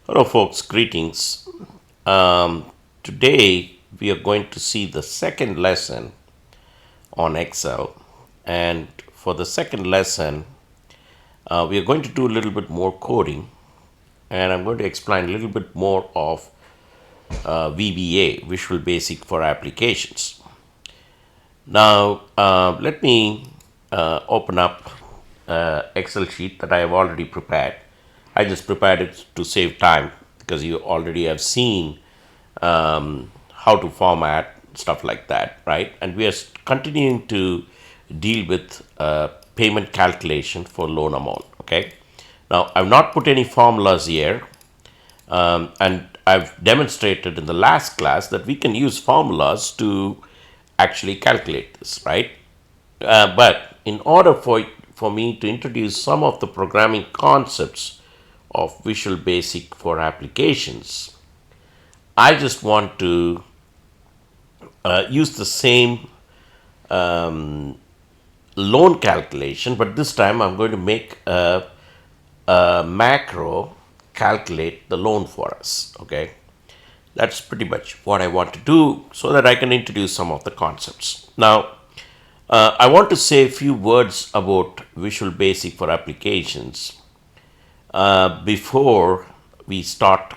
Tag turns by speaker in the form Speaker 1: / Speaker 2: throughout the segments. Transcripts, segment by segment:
Speaker 1: Hello, folks. Greetings. Today we are going to see the second lesson on Excel, and for the second lesson, we are going to do a little bit more coding, and I'm going to explain a little bit more of VBA, Visual Basic for Applications. Now, let me open up Excel sheet that I have already prepared. I just prepared it to save time because you already have seen how to format stuff like that, right? And we are continuing to deal with payment calculation for loan amount. Okay. Now I've not put any formulas here, and I've demonstrated in the last class that we can use formulas to actually calculate this, right? But in order for me to introduce some of the programming concepts of Visual Basic for applications, I just want to use the same loan calculation, but this time I'm going to make a macro calculate the loan for us. Okay, that's pretty much what I want to do so that I can introduce some of the concepts. Now, I want to say a few words about Visual Basic for applications before we start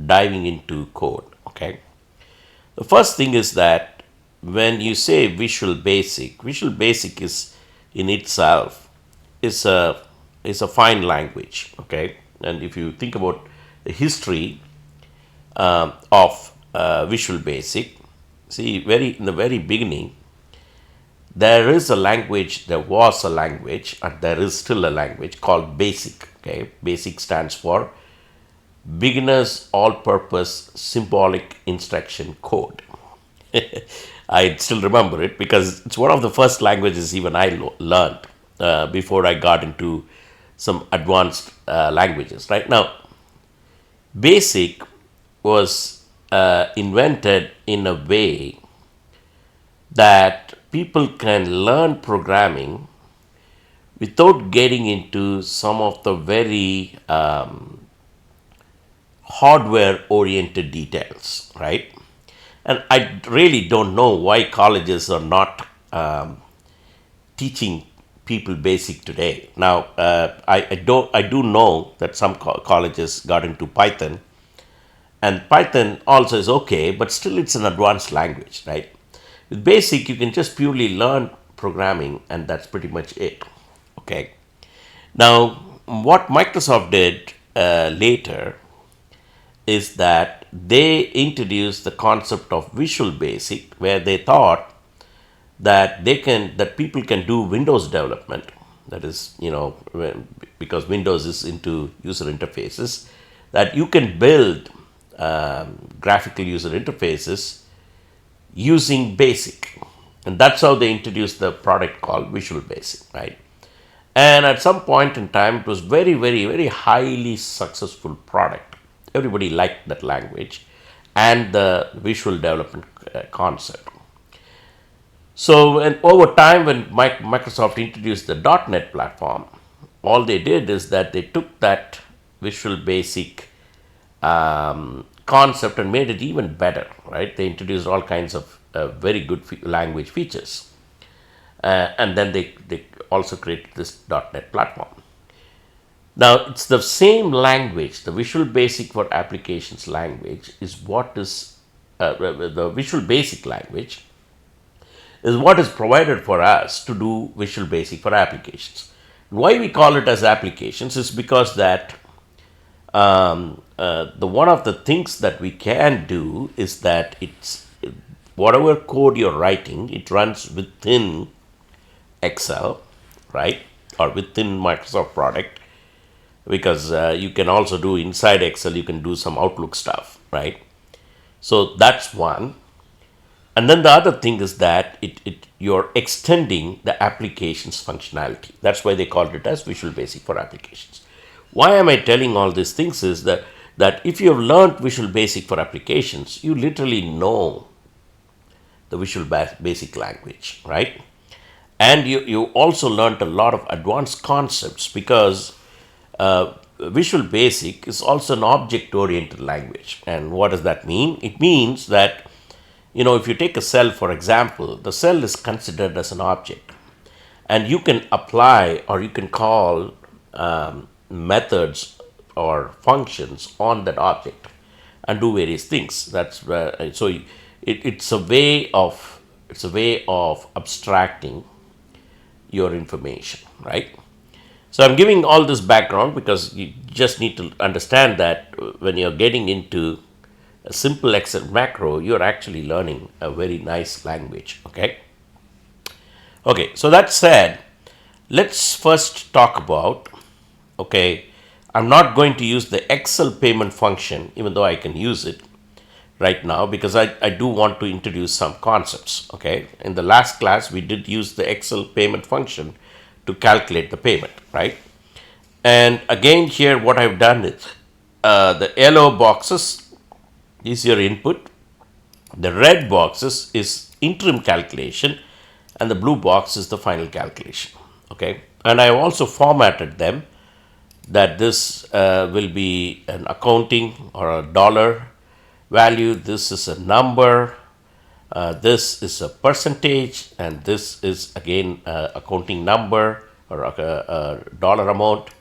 Speaker 1: diving into code. Okay, the first thing is that when you say Visual Basic is in itself is a fine language. Okay, and if you think about the history of Visual Basic, see, in the very beginning, there was a language, and there is still a language called BASIC. Okay, BASIC stands for Beginner's All-Purpose Symbolic Instruction Code. I still remember it because it's one of the first languages even I learned before I got into some advanced languages. Right now, BASIC was invented in a way that people can learn programming without getting into some of the very hardware oriented details, right? And I really don't know why colleges are not teaching people basic today. Now, I do know that some colleges got into Python, and Python also is okay, but still it's an advanced language, right? With basic, you can just purely learn programming, and that's pretty much it. Okay. Now, what Microsoft did later is that they introduced the concept of Visual Basic, where they thought that people can do Windows development. That is, because Windows is into user interfaces, that you can build graphical user interfaces using Basic, and that's how they introduced the product called Visual Basic, right? And at some point in time, it was very, very, very highly successful product. Everybody liked that language and the visual development concept. So, and over time, when Microsoft introduced the .NET platform, all they did is that they took that Visual Basic concept and made it even better, right? They introduced all kinds of very good language features. And then they also created this .NET platform. Now, it's the same language, the Visual Basic for Applications language is what is, the Visual Basic language is what is provided for us to do Visual Basic for Applications. Why we call it as applications is because that the one of the things that we can do is that it's whatever code you're writing, it runs within Excel, right, or within Microsoft product, because you can also do inside Excel, you can do some Outlook stuff, right? So that's one. And then the other thing is that you're extending the application's functionality. That's why they called it as Visual Basic for Applications. Why am I telling all these things is that if you've learned Visual Basic for Applications, you literally know the Visual Basic language, right? And you also learned a lot of advanced concepts because Visual Basic is also an object-oriented language. And what does that mean? It means that, if you take a cell, for example, the cell is considered as an object. And you can apply or you can call methods or functions on that object and do various things. That's so it's a way of abstracting your information, right? So I'm giving all this background because you just need to understand that when you're getting into a simple Excel macro, you're actually learning a very nice language. Okay, so that said, let's first talk about, I'm not going to use the Excel payment function, even though I can use it right now, because I do want to introduce some concepts. In the last class, we did use the Excel payment function to calculate the payment, right? And again, here what I've done is the yellow boxes is your input, the red boxes is interim calculation, and the blue box is the final calculation. And I have also formatted them that this will be an accounting or a dollar value, this is a number, this is a percentage, and this is again accounting number or a dollar amount.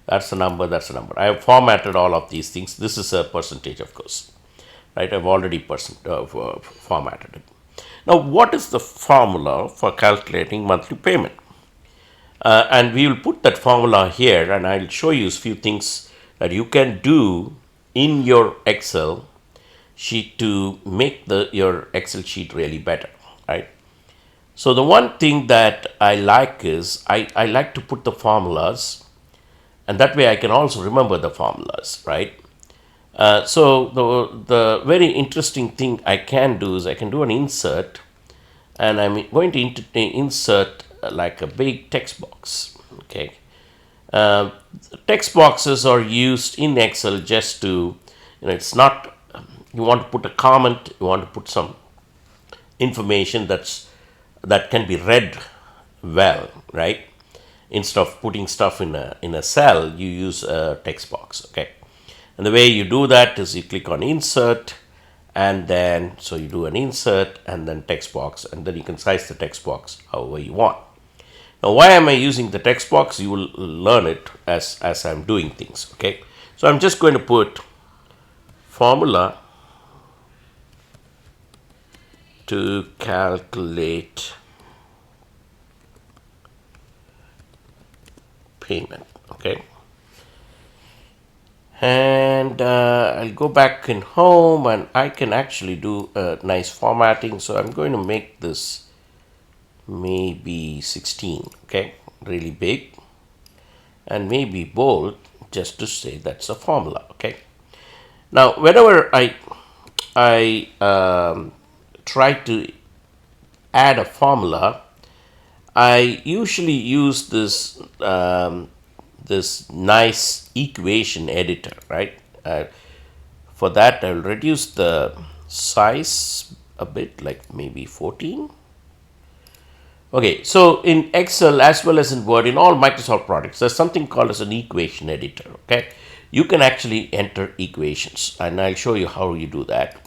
Speaker 1: That's a number, that's a number. I have formatted all of these things. This is a percentage, of course, right? I've already formatted it. Now, what is the formula for calculating monthly payment? And we will put that formula here, and I'll show you a few things that you can do in your Excel sheet to make your Excel sheet really better, right? So the one thing that I like is I like to put the formulas, and that way I can also remember the formulas, right? So the very interesting thing I can do is I can do an insert, and I'm going to insert like a big text box. Text boxes are used in Excel just to, it's not, you want to put a comment, you want to put some information that can be read well, right? Instead of putting stuff in a cell, you use a text box. And the way you do that is you click on insert, and then so you do an insert and then text box, and then you can size the text box however you want. Now, why am I using the text box? You will learn it as I'm doing things. So I'm just going to put formula to calculate payment. And I'll go back in home, and I can actually do a nice formatting. So I'm going to make this maybe 16, really big, and maybe bold, just to say that's a formula. Now, whenever I try to add a formula, I usually use this this nice equation editor, right? For that, I'll reduce the size a bit, like maybe 14. So in Excel as well as in Word, in all Microsoft products, there's something called as an equation editor. You can actually enter equations, and I'll show you how you do that.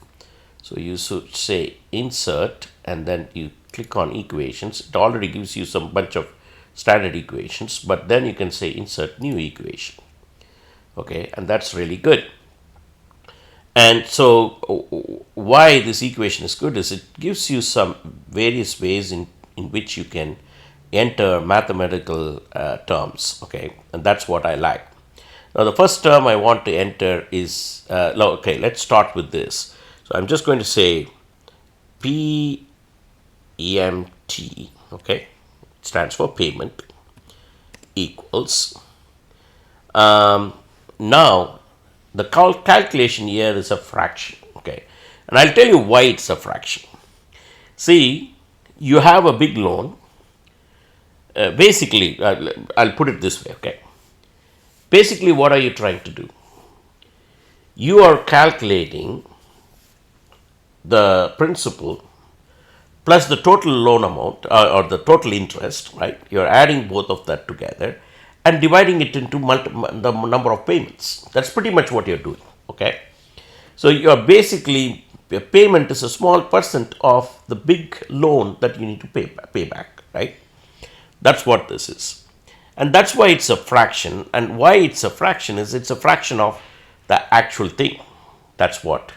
Speaker 1: So you should say insert, and then you click on equations. It already gives you some bunch of standard equations, but then you can say insert new equation. And that's really good. And so why this equation is good is it gives you some various ways in which you can enter mathematical terms. And that's what I like. Now, the first term I want to enter is let's start with this. So I'm just going to say PEMT, stands for payment, equals. Now, the calculation here is a fraction. And I'll tell you why it's a fraction. See, you have a big loan. Basically, I'll put it this way. Basically, what are you trying to do? You are calculating the principal plus the total loan amount or the total interest, right? You're adding both of that together, and dividing it into the number of payments. That's pretty much what you're doing. Okay, so you're basically, a payment is a small percent of the big loan that you need to pay back, right? That's what this is. And that's why it's a fraction. And why it's a fraction is it's a fraction of the actual thing. That's what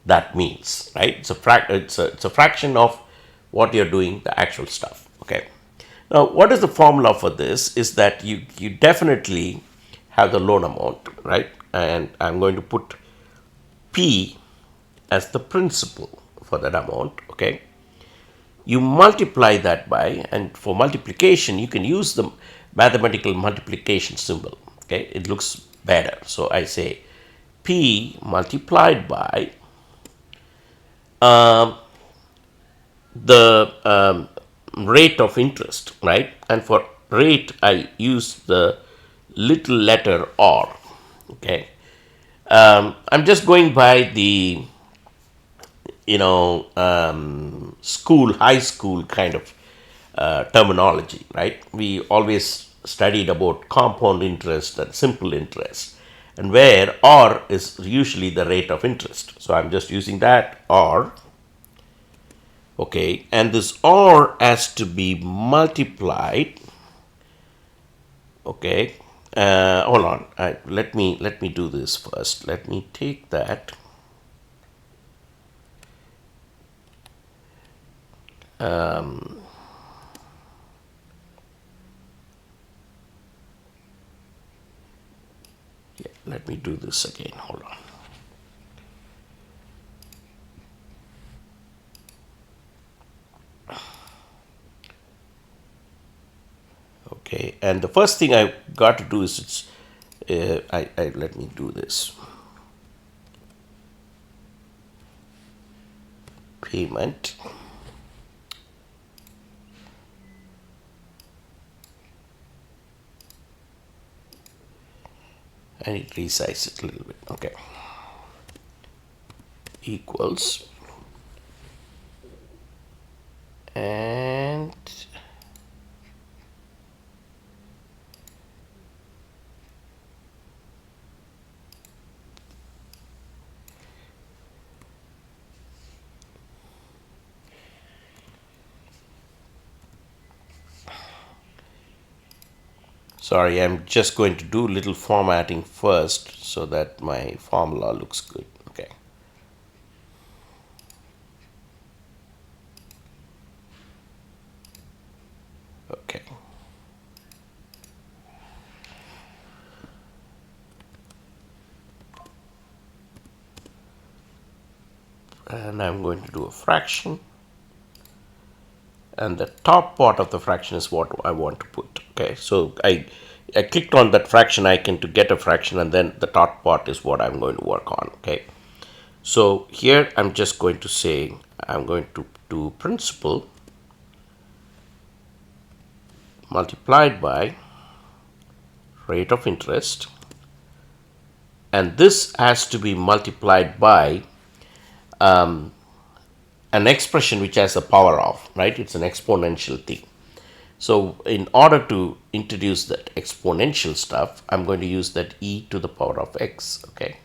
Speaker 1: that means, right? It's a fraction of what you're doing, the actual stuff. Okay. Now, what is the formula for this? Is that you definitely have the loan amount, right? And I'm going to put P as the principal for that amount. Okay. You multiply that by, and for multiplication, you can use the mathematical multiplication symbol. Okay. It looks better. So I say P multiplied by the rate of interest, right? And for rate, I use the little letter R. Okay, I'm just going by the high school kind of terminology, right? We always studied about compound interest and simple interest, and where R is usually the rate of interest. So I'm just using that R. Okay, and this R has to be multiplied. Okay, hold on. Let me do this first. Let me take that. Yeah, let me do this again. Hold on. Okay, and the first thing I got to do is let me do this. Payment. I need to resize it a little bit. Okay. Equals. And sorry, I'm just going to do a little formatting first so that my formula looks good. Okay. Okay. And I'm going to do a fraction. And the top part of the fraction is what I want to put. Okay, so I clicked on that fraction icon to get a fraction, and then the top part is what I'm going to work on. Okay, so here I'm just going to say I'm going to do principal multiplied by rate of interest, and this has to be multiplied by an expression which has the power of, right? It's an exponential thing. So in order to introduce that exponential stuff, I'm going to use that e to the power of x. Okay,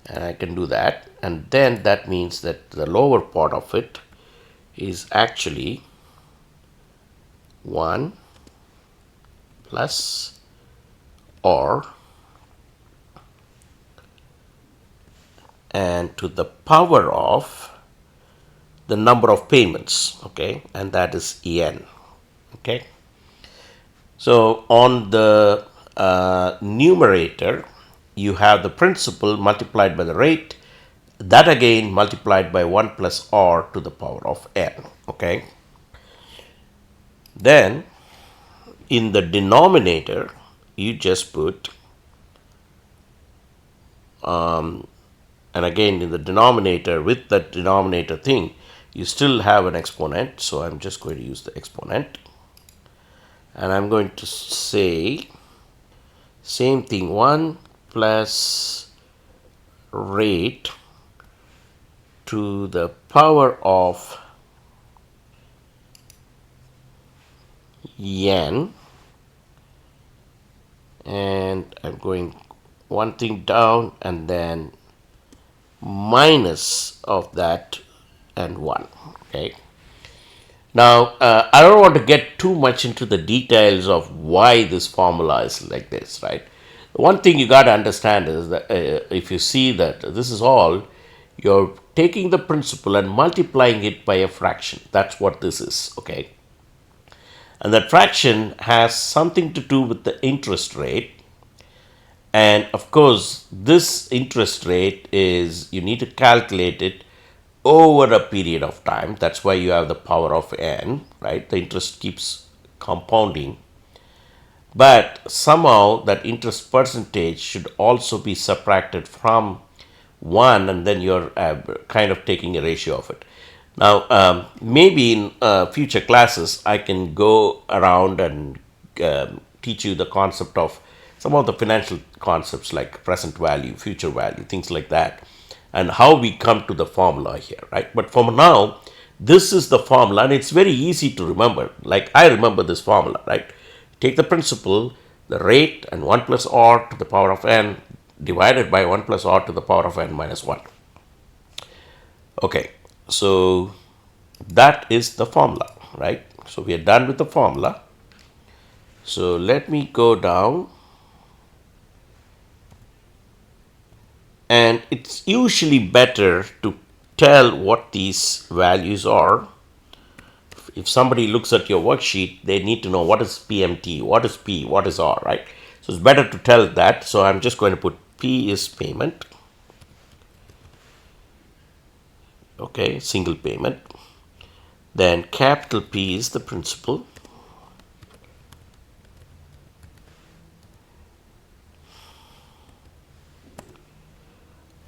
Speaker 1: and I can do that, and then that means that the lower part of it is actually 1 plus r and to the power of the number of payments. Okay, and that is en. Okay, so on the numerator you have the principal multiplied by the rate, that again multiplied by 1 plus r to the power of n. Okay, then in the denominator you just put and again in the denominator, with that denominator thing, you still have an exponent, so I'm just going to use the exponent, and I'm going to say same thing, 1 plus rate to the power of n and I'm going one thing down and then minus of that and 1. Okay. Now, I don't want to get too much into the details of why this formula is like this, right? One thing you got to understand is that if you see that this is all, you're taking the principal and multiplying it by a fraction. That's what this is, okay? And that fraction has something to do with the interest rate. And of course, this interest rate is, you need to calculate it over a period of time. That's why you have the power of n, right? The interest keeps compounding. But somehow that interest percentage should also be subtracted from 1, and then you're kind of taking a ratio of it. Now, maybe in future classes, I can go around and teach you the concept of some of the financial concepts like present value, future value, things like that, and how we come to the formula here, right? But for now, this is the formula, and it's very easy to remember. Like I remember this formula, right? Take the principal, the rate, and 1 plus r to the power of n divided by 1 plus r to the power of n minus 1. Okay, so that is the formula, right? So we are done with the formula. So let me go down, and it's usually better to tell what these values are. If somebody looks at your worksheet, they need to know what is PMT, what is P, what is R, right? So it's better to tell that. So I'm just going to put P is payment. Okay, single payment. Then capital P is the principal.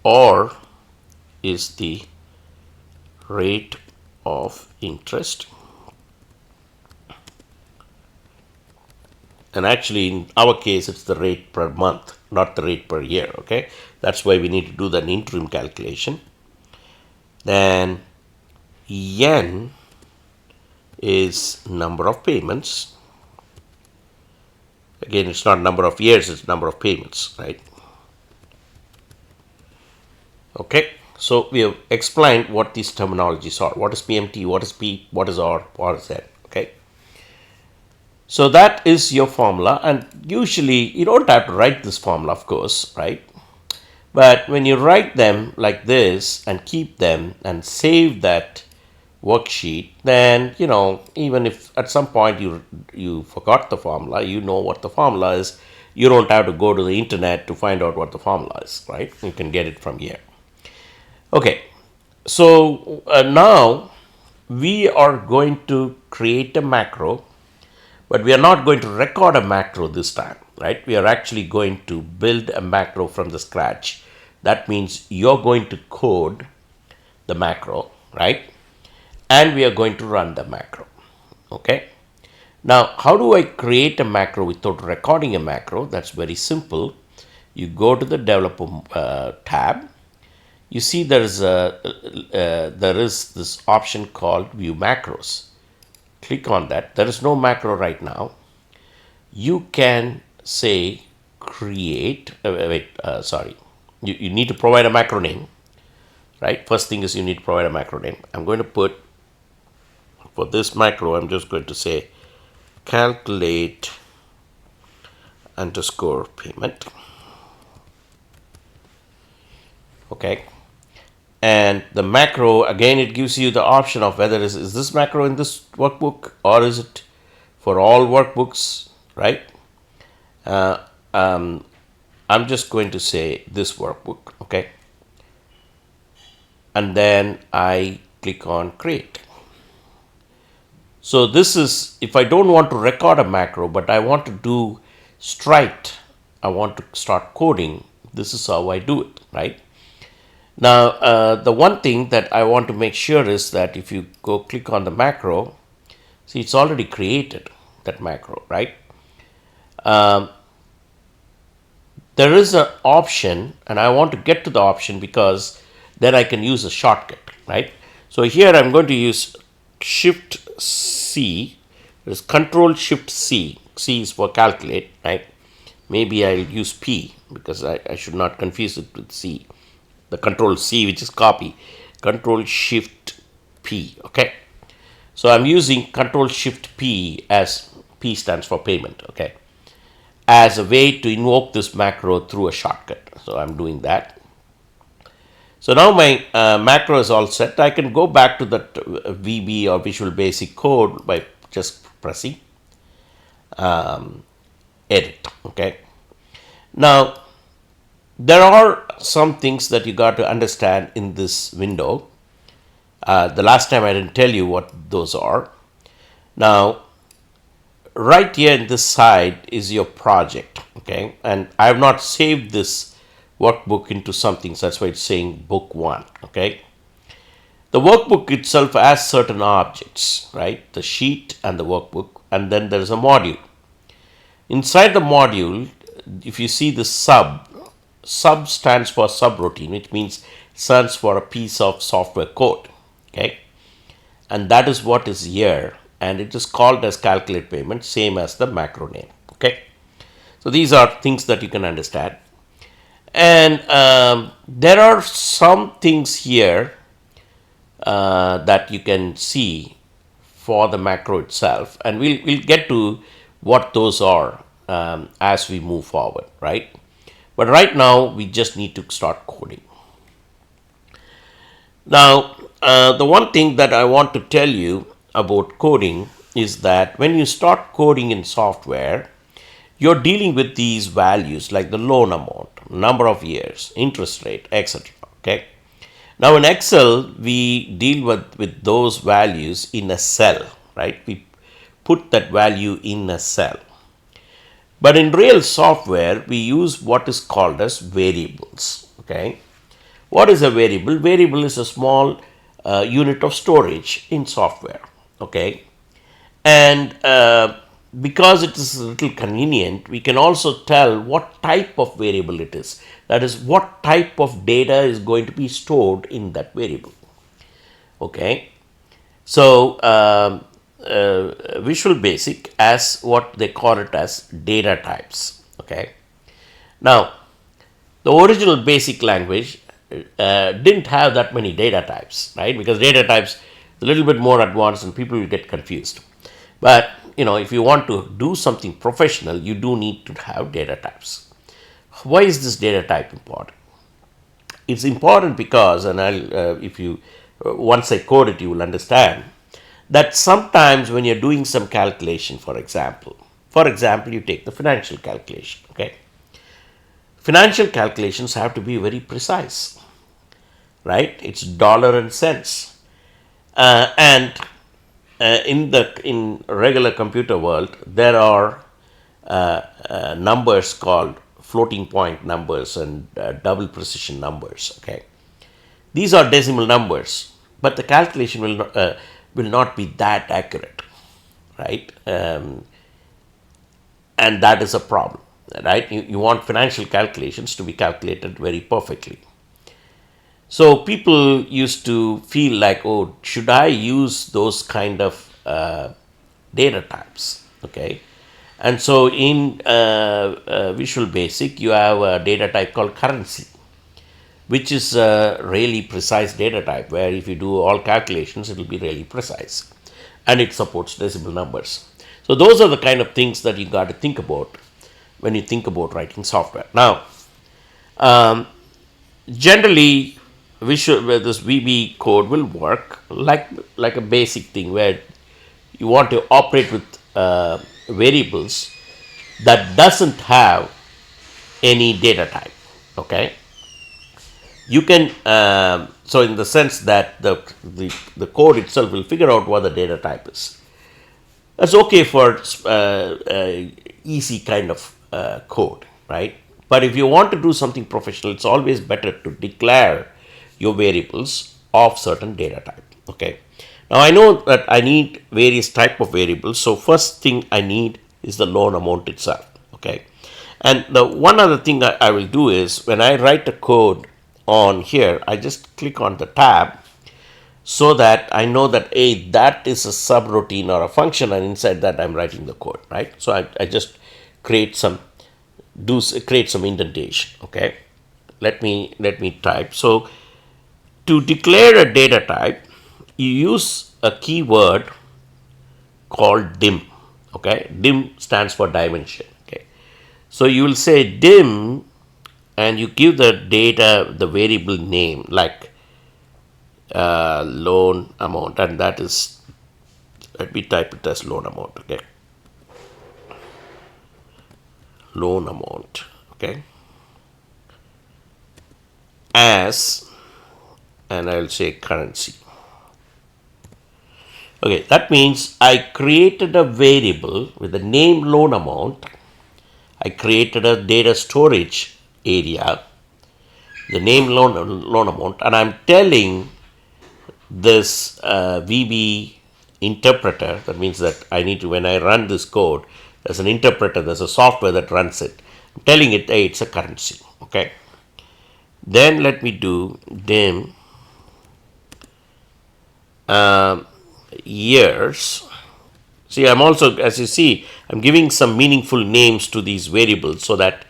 Speaker 1: R is the rate of interest. And actually, in our case, it's the rate per month, not the rate per year, okay? That's why we need to do that interim calculation. Then N is number of payments. Again, it's not number of years, it's number of payments, right? Okay, so we have explained what these terminologies are. What is PMT, what is P, what is R, what is N, okay? So that is your formula, and usually you don't have to write this formula, of course, right? But when you write them like this and keep them and save that worksheet, then even if at some point you forgot the formula, you know what the formula is. You don't have to go to the internet to find out what the formula is, right? You can get it from here. Okay, so now we are going to create a macro, but we are not going to record a macro this time, right? We are actually going to build a macro from the scratch. That means you're going to code the macro, right? And we are going to run the macro, okay? Now, how do I create a macro without recording a macro? That's very simple. You go to the developer tab. You see there is this option called view macros. Click on that. There is no macro right now. You can say create, you need to provide a macro name, right? First thing is you need to provide a macro name. I'm going to put, for this macro, I'm just going to say calculate underscore payment. Okay. And the macro, again, it gives you the option of whether is this macro in this workbook or is it for all workbooks, right? I'm just going to say this workbook, okay? And then I click on create. So this is, if I don't want to record a macro, but I want to do straight, I want to start coding, this is how I do it, right? Now, the one thing that I want to make sure is that if you go click on the macro, see, it's already created, that macro, right? There is an option, and I want to get to the option because then I can use a shortcut, right? So here I'm going to use Shift C. There's Control Shift C. C is for calculate, right? Maybe I'll use P because I should not confuse it with C. The control C, which is copy, control shift P. Okay. So I'm using control shift P, as P stands for payment. Okay. As a way to invoke this macro through a shortcut. So I'm doing that. So now my macro is all set. I can go back to that VB or Visual Basic code by just pressing edit. Okay. Now there are some things that you got to understand in this window. The last time I didn't tell you what those are. Now right here in this side is your project. Okay, and I have not saved this workbook into something, so that's why it's saying book 1. Okay, the workbook itself has certain objects, right? The sheet and the workbook, and then there is a module. Inside the module, if you see the sub stands for subroutine, which means stands for a piece of software code. Okay, and that is what is here, and it is called as calculate payment, same as the macro name. Okay, so these are things that you can understand, and there are some things here that you can see for the macro itself, and we'll get to what those are as we move forward, right? But right now we just need to start coding. Now the one thing that I want to tell you about coding is that when you start coding in software, you're dealing with these values like the loan amount, number of years, interest rate, etc. Okay. Now in Excel, we deal with those values in a cell, right? We put that value in a cell. But in real software, we use what is called as variables. Okay. What is a variable? Variable is a small unit of storage in software. Okay. And because it is a little convenient, we can also tell what type of variable it is. That is, what type of data is going to be stored in that variable. Okay. So Visual Basic as what they call it as data types. Okay. Now the original basic language didn't have that many data types, right? Because data types a little bit more advanced and people will get confused. But if you want to do something professional, you do need to have data types. Why is this data type important? It's important because, and I'll if you once I code it, you will understand that sometimes when you're doing some calculation, for example, you take the financial calculation. Okay, financial calculations have to be very precise, right? It's dollar and cents, and in regular computer world, there are numbers called floating point numbers and double precision numbers. Okay, these are decimal numbers, but the calculation will not be that accurate, right? And that is a problem, right? You want financial calculations to be calculated very perfectly. So people used to feel like, oh, should I use those kind of data types? Okay, and so in Visual Basic, you have a data type called currency, which is a really precise data type where if you do all calculations, it will be really precise, and it supports decimal numbers. So those are the kind of things that you got to think about when you think about writing software. Now, generally, this VB code will work like a basic thing where you want to operate with variables that doesn't have any data type. Okay, you can so in the sense that the code itself will figure out what the data type is. That's okay for easy kind of code, right? But if you want to do something professional, it's always better to declare your variables of certain data type. Okay, now I know that I need various type of variables. So first thing I need is the loan amount itself. Okay, and the one other thing I will do is when I write a code on here, I just click on the tab so that I know that that is a subroutine or a function, and inside that I'm writing the code, right? So I just create some create some indentation. Okay, let me type. So to declare a data type, you use a keyword called dim. Okay, dim stands for dimension. Okay, so you will say dim, and you give the data the variable name like loan amount, and that is, let me type it as loan amount. Okay, loan amount. Okay, as, and I will say currency. Okay, that means I created a variable with the name loan amount. I created a data storage area, the name loan amount, and I'm telling this VB interpreter. That means that I need to, when I run this code, there's an interpreter, there's a software that runs it. I'm telling it, hey, it's a currency. Okay. Then let me do dim years. See, I'm also, as you see, I'm giving some meaningful names to these variables so that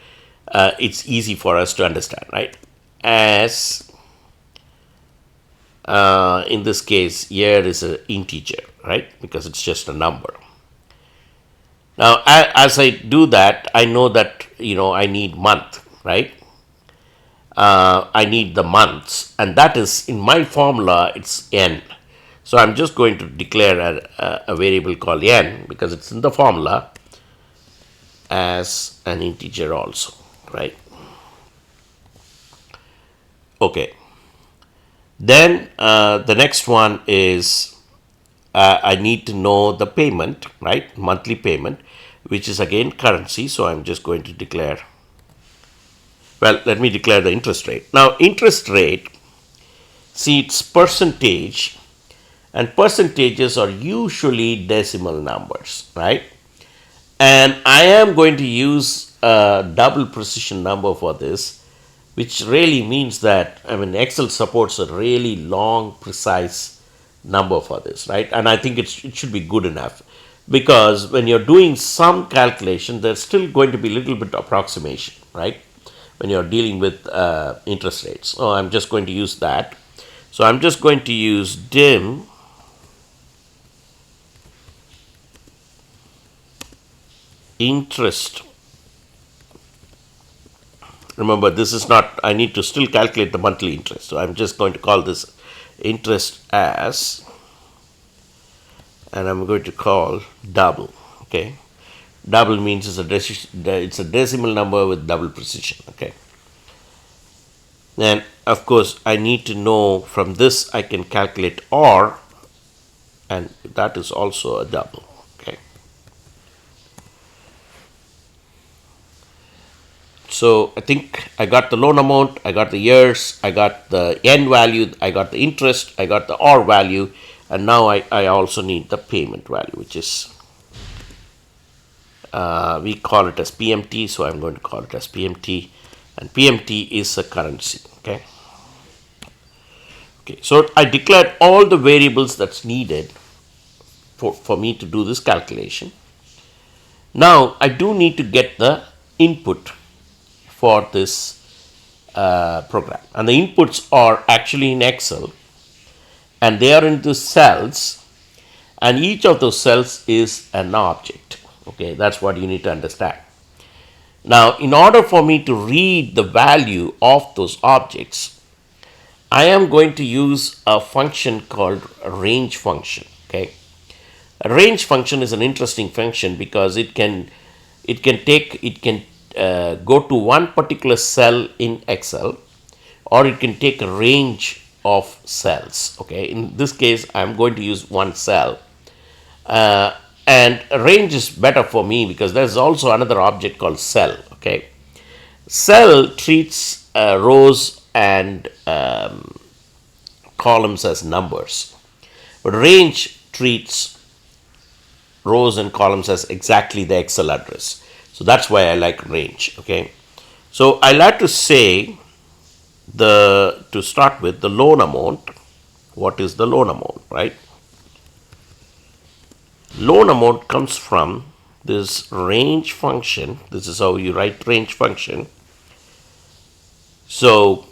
Speaker 1: it's easy for us to understand, right? As in this case, year is an integer, right? Because it's just a number. Now, as I do that, I know that, I need month, right? I need the months, and that is in my formula, it's n. So I'm just going to declare a variable called n because it's in the formula as an integer also, right? Okay. Then the next one is I need to know the payment, right? Monthly payment, which is again currency. So I'm just going to declare, well, let me declare the interest rate. Now, interest rate, see, it's percentage, and percentages are usually decimal numbers, right? And I am going to use a double precision number for this, which really means that, Excel supports a really long, precise number for this, right? And I think it should be good enough, because when you're doing some calculation, there's still going to be a little bit approximation, right? When you're dealing with interest rates. So I'm just going to use that. So I'm just going to use dim interest. Remember, this is not, I need to still calculate the monthly interest. So I'm just going to call this interest as, and I'm going to call double. Okay, double means it's a decimal number with double precision. Okay, and of course I need to know from this I can calculate or, and that is also a double. Okay, so I think I got the loan amount, I got the years, I got the n value, I got the interest, I got the or value, and now I also need the payment value, which is we call it as PMT, so I'm going to call it as PMT, and PMT is a currency. Okay. Okay, so I declared all the variables that's needed for me to do this calculation. Now I do need to get the input for this program, and the inputs are actually in Excel, and they are into cells, and each of those cells is an object. Okay, that's what you need to understand. Now, in order for me to read the value of those objects, I am going to use a function called a range function. Okay, a range function is an interesting function because it can go to one particular cell in Excel, or it can take a range of cells. Okay, in this case, I'm going to use one cell, and a range is better for me because there's also another object called cell. Okay, cell treats rows and columns as numbers, but range treats rows and columns as exactly the Excel address. So that's why I like range. Okay, so I like to say to start with the loan amount. What is the loan amount, right? Loan amount comes from this range function. This is how you write range function. So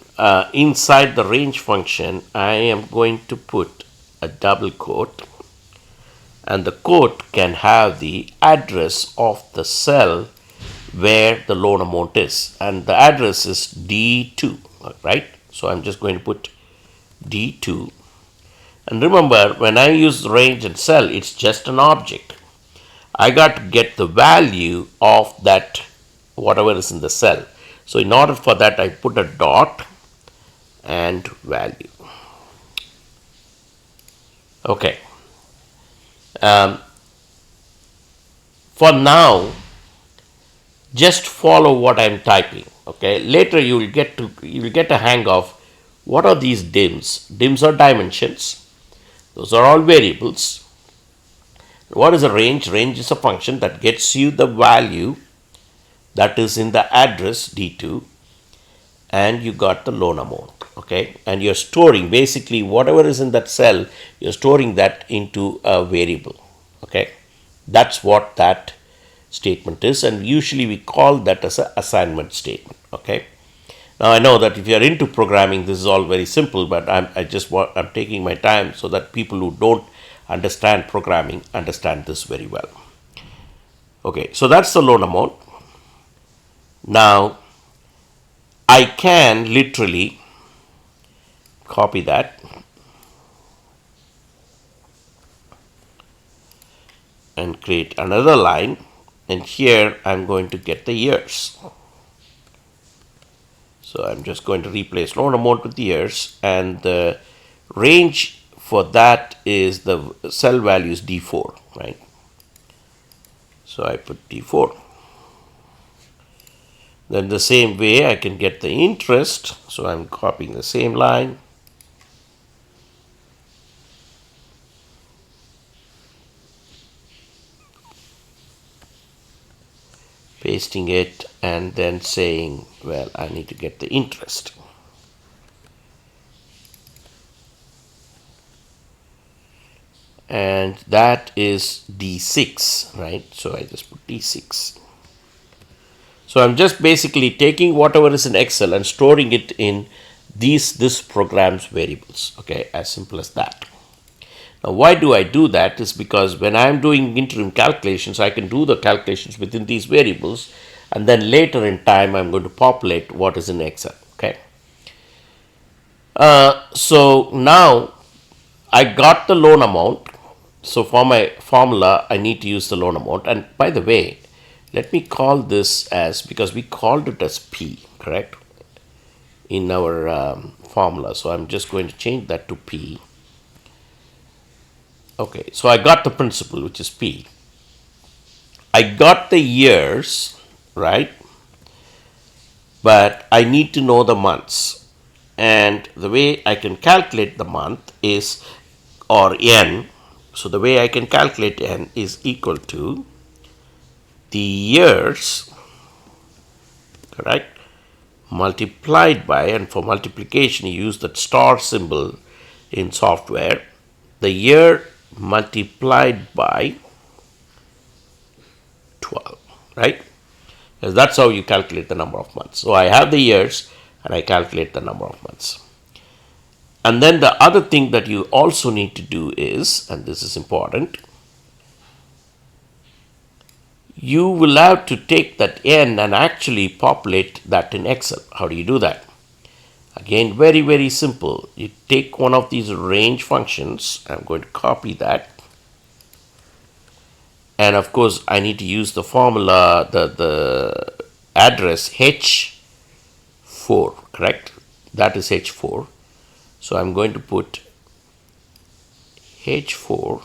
Speaker 1: inside the range function, I am going to put a double quote, and the quote can have the address of the cell where the loan amount is, and the address is D2, right? So I'm just going to put D2. And remember, when I use range and cell, it's just an object. I got to get the value of that whatever is in the cell. So in order for that, I put a dot and value. Okay. For now, just follow what I'm typing. Okay. Later you will get a hang of what are these dims. Dims are dimensions. Those are all variables. What is a range? Range is a function that gets you the value that is in the address D2, and you got the loan amount. Okay, and you're storing basically whatever is in that cell, you're storing that into a variable. Okay, that's what that statement is, and usually we call that as an assignment statement. Okay, now I know that if you're into programming, this is all very simple, but I'm taking my time so that people who don't understand programming understand this very well. Okay, so that's the loan amount. Now I can literally copy that and create another line, and here I'm going to get the years. So I'm just going to replace loan amount with years, and the range for that is the cell value is D4, right? So I put D4. Then the same way I can get the interest, so I'm copying the same line. Pasting it and then saying, well, I need to get the interest. And that is D6, right? So I just put D6. So I'm just basically taking whatever is in Excel and storing it in this program's variables. Okay, as simple as that. Now, why do I do that? Is because when I'm doing interim calculations, I can do the calculations within these variables, and then later in time, I'm going to populate what is in Excel. Okay. So now I got the loan amount. So for my formula, I need to use the loan amount. And by the way, let me call this as, because we called it as P, correct? In our formula. So I'm just going to change that to P. Okay, so I got the principal, which is P. I got the years, right? But I need to know the months. And the way I can calculate the month is, or N. So the way I can calculate N is equal to the years, correct, multiplied by, and for multiplication you use that star symbol in software, the year multiplied by 12, right? Because that's how you calculate the number of months. So I have the years and I calculate the number of months. And then the other thing that you also need to do is, and this is important, you will have to take that N and actually populate that in Excel. How do you do that? Again, very, very simple. You take one of these range functions. I'm going to copy that. And of course, I need to use the formula, the address H4, correct? That is H4. So I'm going to put H4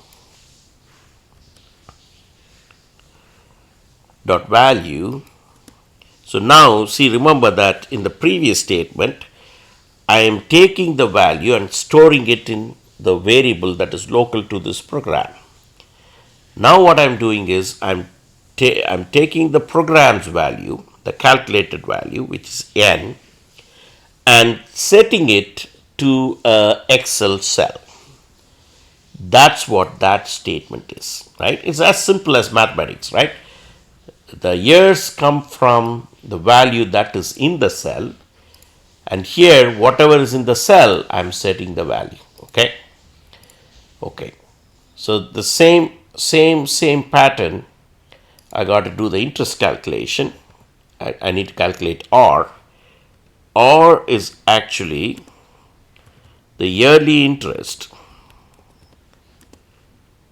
Speaker 1: dot value. So now, see, remember that in the previous statement, I am taking the value and storing it in the variable that is local to this program. Now what I'm doing is I'm taking the program's value, the calculated value, which is N, and setting it to a Excel cell. That's what that statement is, right? It's as simple as mathematics, right? the years come from the value that is in the cell, and here whatever is in the cell I'm setting the value. Okay, so the same pattern. I got to do the interest calculation. I need to calculate R. R is actually the yearly interest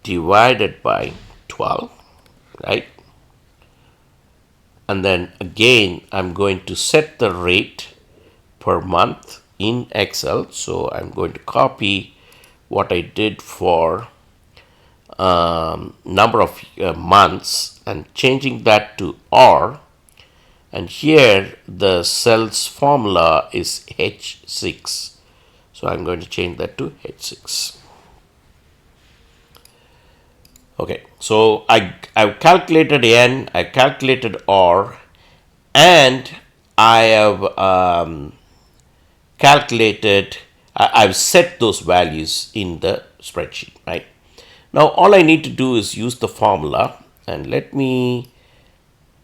Speaker 1: divided by 12, right? And then again I'm going to set the rate per month in Excel. So I'm going to copy what I did for number of months and changing that to R, and here the cell's formula is H6, so I'm going to change that to H6. Okay, so I've calculated N, I calculated R, and I have I've set those values in the spreadsheet, right? Now all I need to do is use the formula, and let me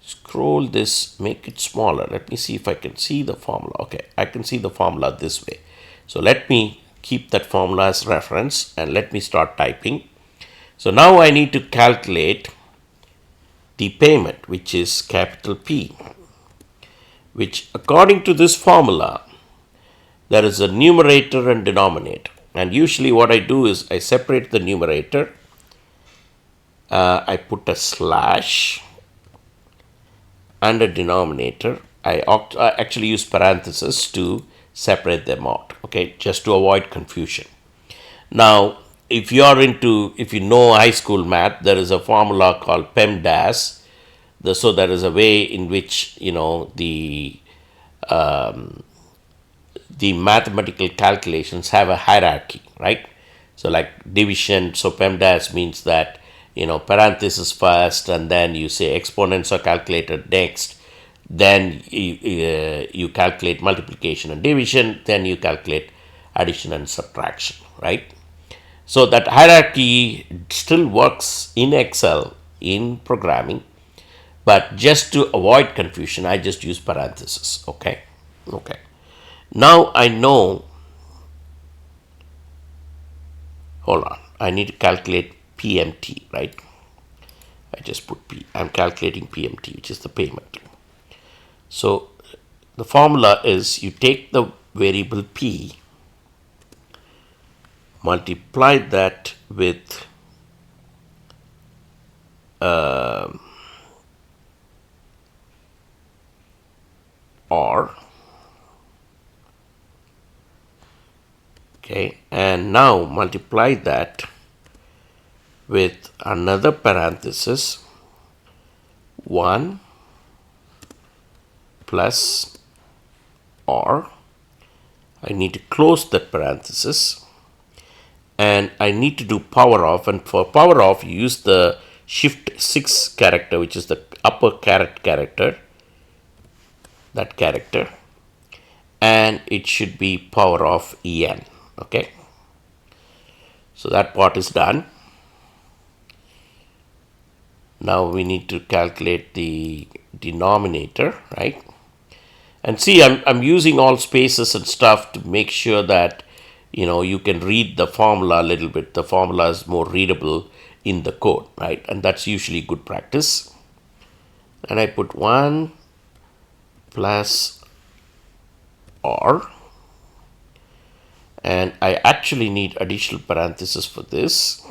Speaker 1: scroll this, make it smaller. Let me see if I can see the formula. Okay, I can see the formula this way. So let me keep that formula as reference and let me start typing. So now I need to calculate the payment, which is capital P, which according to this formula, there is a numerator and denominator. And usually what I do is I separate the numerator, I put a slash, and a denominator. I actually use parentheses to separate them out, okay, just to avoid confusion. Now, if you know high school math, there is a formula called PEMDAS. So there is a way in which, the mathematical calculations have a hierarchy, right? So like division, so PEMDAS means that, parenthesis first, and then you say exponents are calculated next, then you calculate multiplication and division, then you calculate addition and subtraction, right? So that hierarchy still works in Excel in programming, but just to avoid confusion, I just use parentheses. Okay. Now I know, hold on, I need to calculate PMT, right? I just put P. I'm calculating PMT, which is the payment. So the formula is you take the variable P, multiply that with R, okay, and now multiply that with another parenthesis 1 plus R. I need to close that parenthesis, and I need to do power off, and for power off you use the shift 6 character, which is the upper character, that character, and it should be power of En. Okay, so that part is done. Now we need to calculate the denominator, right? And see, I'm using all spaces and stuff to make sure that you can read the formula a little bit. The formula is more readable in the code, right? And that's usually good practice. And I put 1 plus R, and I actually need additional parentheses for this.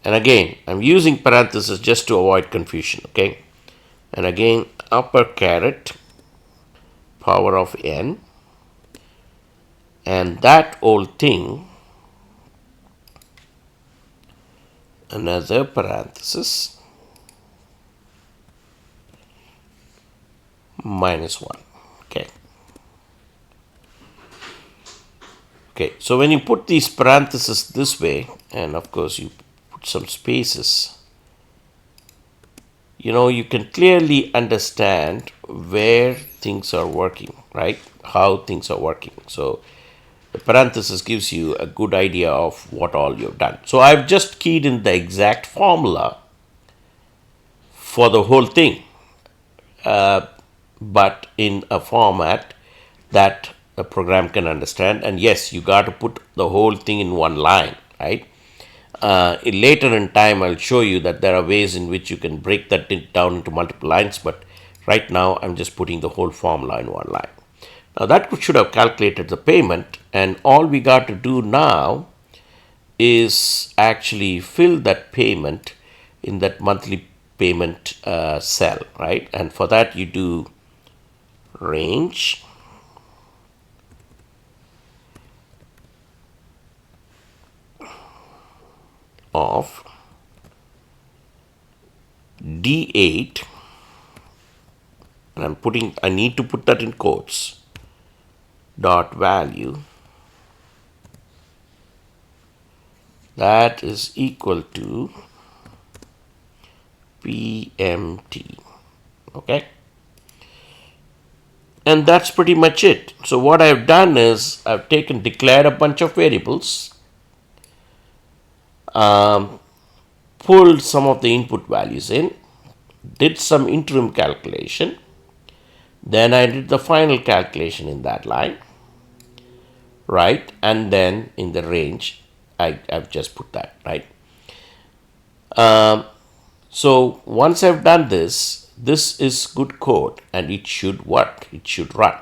Speaker 1: And again, I'm using parentheses just to avoid confusion, okay? And again, upper caret, power of N, and that whole thing, another parenthesis, minus 1, okay? Okay, so when you put these parentheses this way, and of course you put some spaces, you can clearly understand where things are working, right? How things are working. So the parenthesis gives you a good idea of what all you've done. So I've just keyed in the exact formula for the whole thing, but in a format that a program can understand. And yes, you got to put the whole thing in one line, right? Later in time, I'll show you that there are ways in which you can break that down into multiple lines, but right now I'm just putting the whole formula in one line. Now that should have calculated the payment, and all we got to do now is actually fill that payment in that monthly payment cell, right? And for that you do range of D8, and I need to put that in quotes, dot value that is equal to PMT. Okay, and that's pretty much it. So what I've done is I've declared a bunch of variables, pulled some of the input values in, did some interim calculation, then I did the final calculation in that line, right? And then in the range I've just put that, right? So once I've done this, this is good code and it should work, it should run.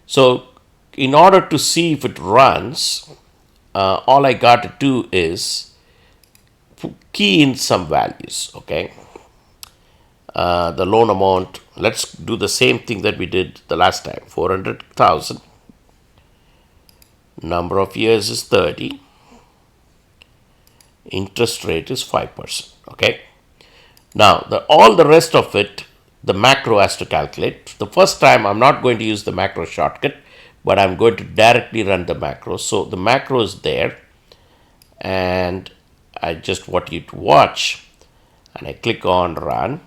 Speaker 1: So in order to see if it runs, all I got to do is key in some values, okay? The loan amount, let's do the same thing that we did the last time, 400,000. Number of years is 30. Interest rate is 5%, okay? Now, all the rest of it, the macro has to calculate. The first time, I'm not going to use the macro shortcut, but I'm going to directly run the macro. So the macro is there, and I just want you to watch, and I click on run.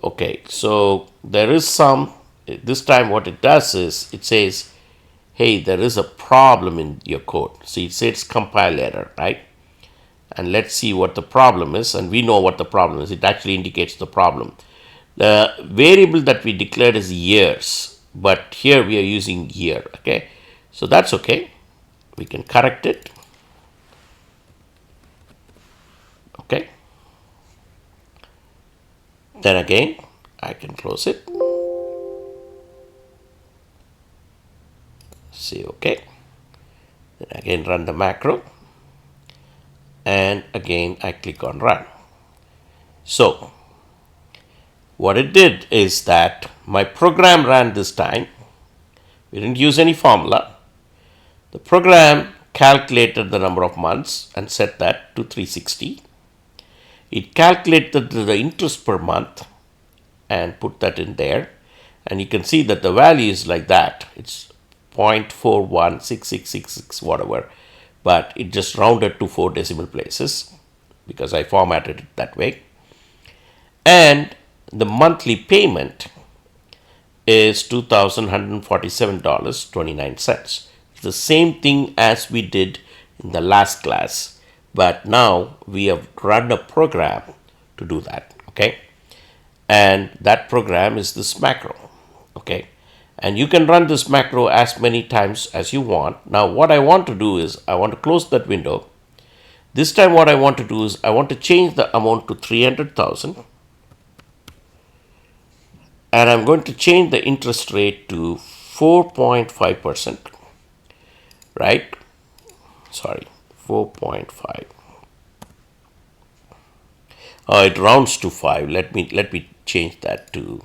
Speaker 1: Okay, so there is some, this time what it does is, it says, hey, there is a problem in your code. See, it says compile error, right? And let's see what the problem is, and we know what the problem is. It actually indicates the problem. The variable that we declared is years, but here we are using year, okay? So that's okay. We can correct it. Okay. Then again, I can close it. Say okay. Then again run the macro. And again I click on run. So what it did is that my program ran this time. We didn't use any formula. The program calculated the number of months and set that to 360. It calculated the interest per month and put that in there. And you can see that the value is like that. It's 0.416666 whatever. But it just rounded to 4 decimal places because I formatted it that way. And the monthly payment is $2,147.29. It's the same thing as we did in the last class, but now we have run a program to do that, okay? And that program is this macro, okay? And you can run this macro as many times as you want. Now what I want to do is I want to close that window. This time what I want to do is I want to change the amount to 300,000, and I'm going to change the interest rate to 4.5%, right? Sorry, 4.5. It rounds to 5. Let me change that to,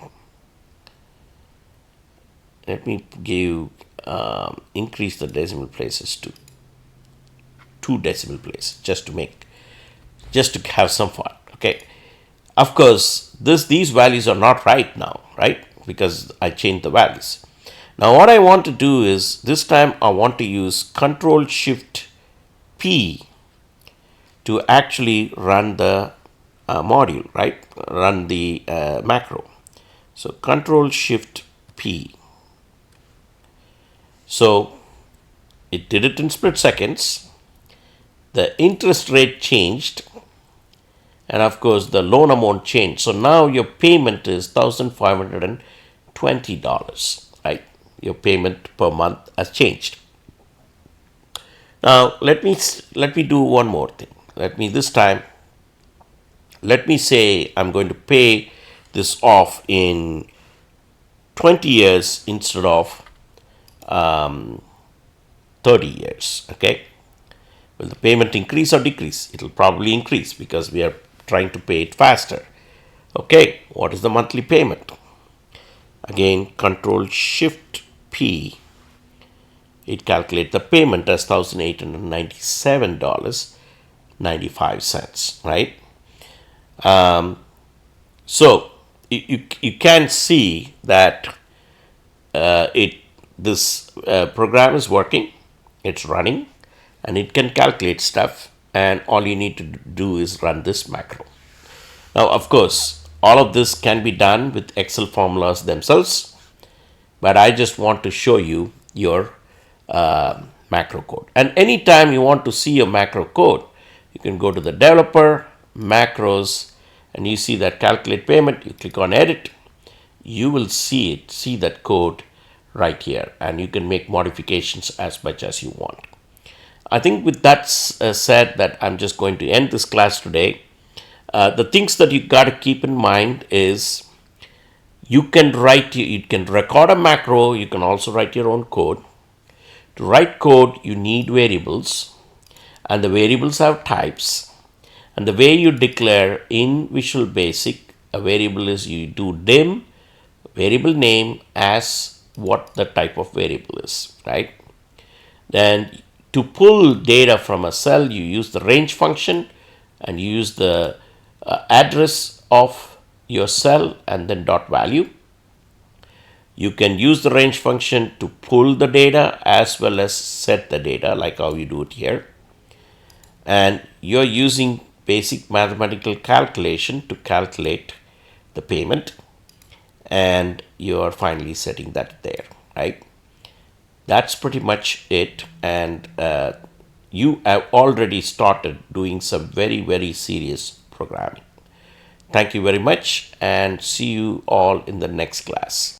Speaker 1: let me give increase the decimal places to 2 decimal places just to have some fun, okay? Of course, these values are not right now, right? Because I changed the values. Now what I want to do is this time I want to use Control Shift P to actually run the module, right? Run the macro. So Control Shift P. So it did it in split seconds. The interest rate changed, and of course the loan amount changed. So now your payment is $1,520, right? Your payment per month has changed. Now let me do one more thing. Let me say I'm going to pay this off in 20 years instead of 30 years. Okay. Will the payment increase or decrease? It will probably increase because we are trying to pay it faster. Okay. What is the monthly payment? Again, Control Shift P. It calculates the payment as $1,897.95, right? So you can see that this program is working, it's running, and it can calculate stuff, and all you need to do is run this macro. Now, of course, all of this can be done with Excel formulas themselves, but I just want to show you your macro code. And anytime you want to see your macro code, you can go to the developer, macros, and you see that calculate payment. You click on edit, you will see that code right here, and you can make modifications as much as you want. I think with that said, that I'm just going to end this class today. The things that you got to keep in mind is you can record a macro, you can also write your own code. To write code, you need variables, and the variables have types. And the way you declare in Visual Basic a variable is you do dim variable name as what the type of variable is, right? Then to pull data from a cell, you use the range function and you use the address of your cell and then dot value. You can use the range function to pull the data as well as set the data, like how you do it here. And you're using basic mathematical calculation to calculate the payment, and you're finally setting that there, right? That's pretty much it. And you have already started doing some very, very serious programming. Thank you very much, and see you all in the next class.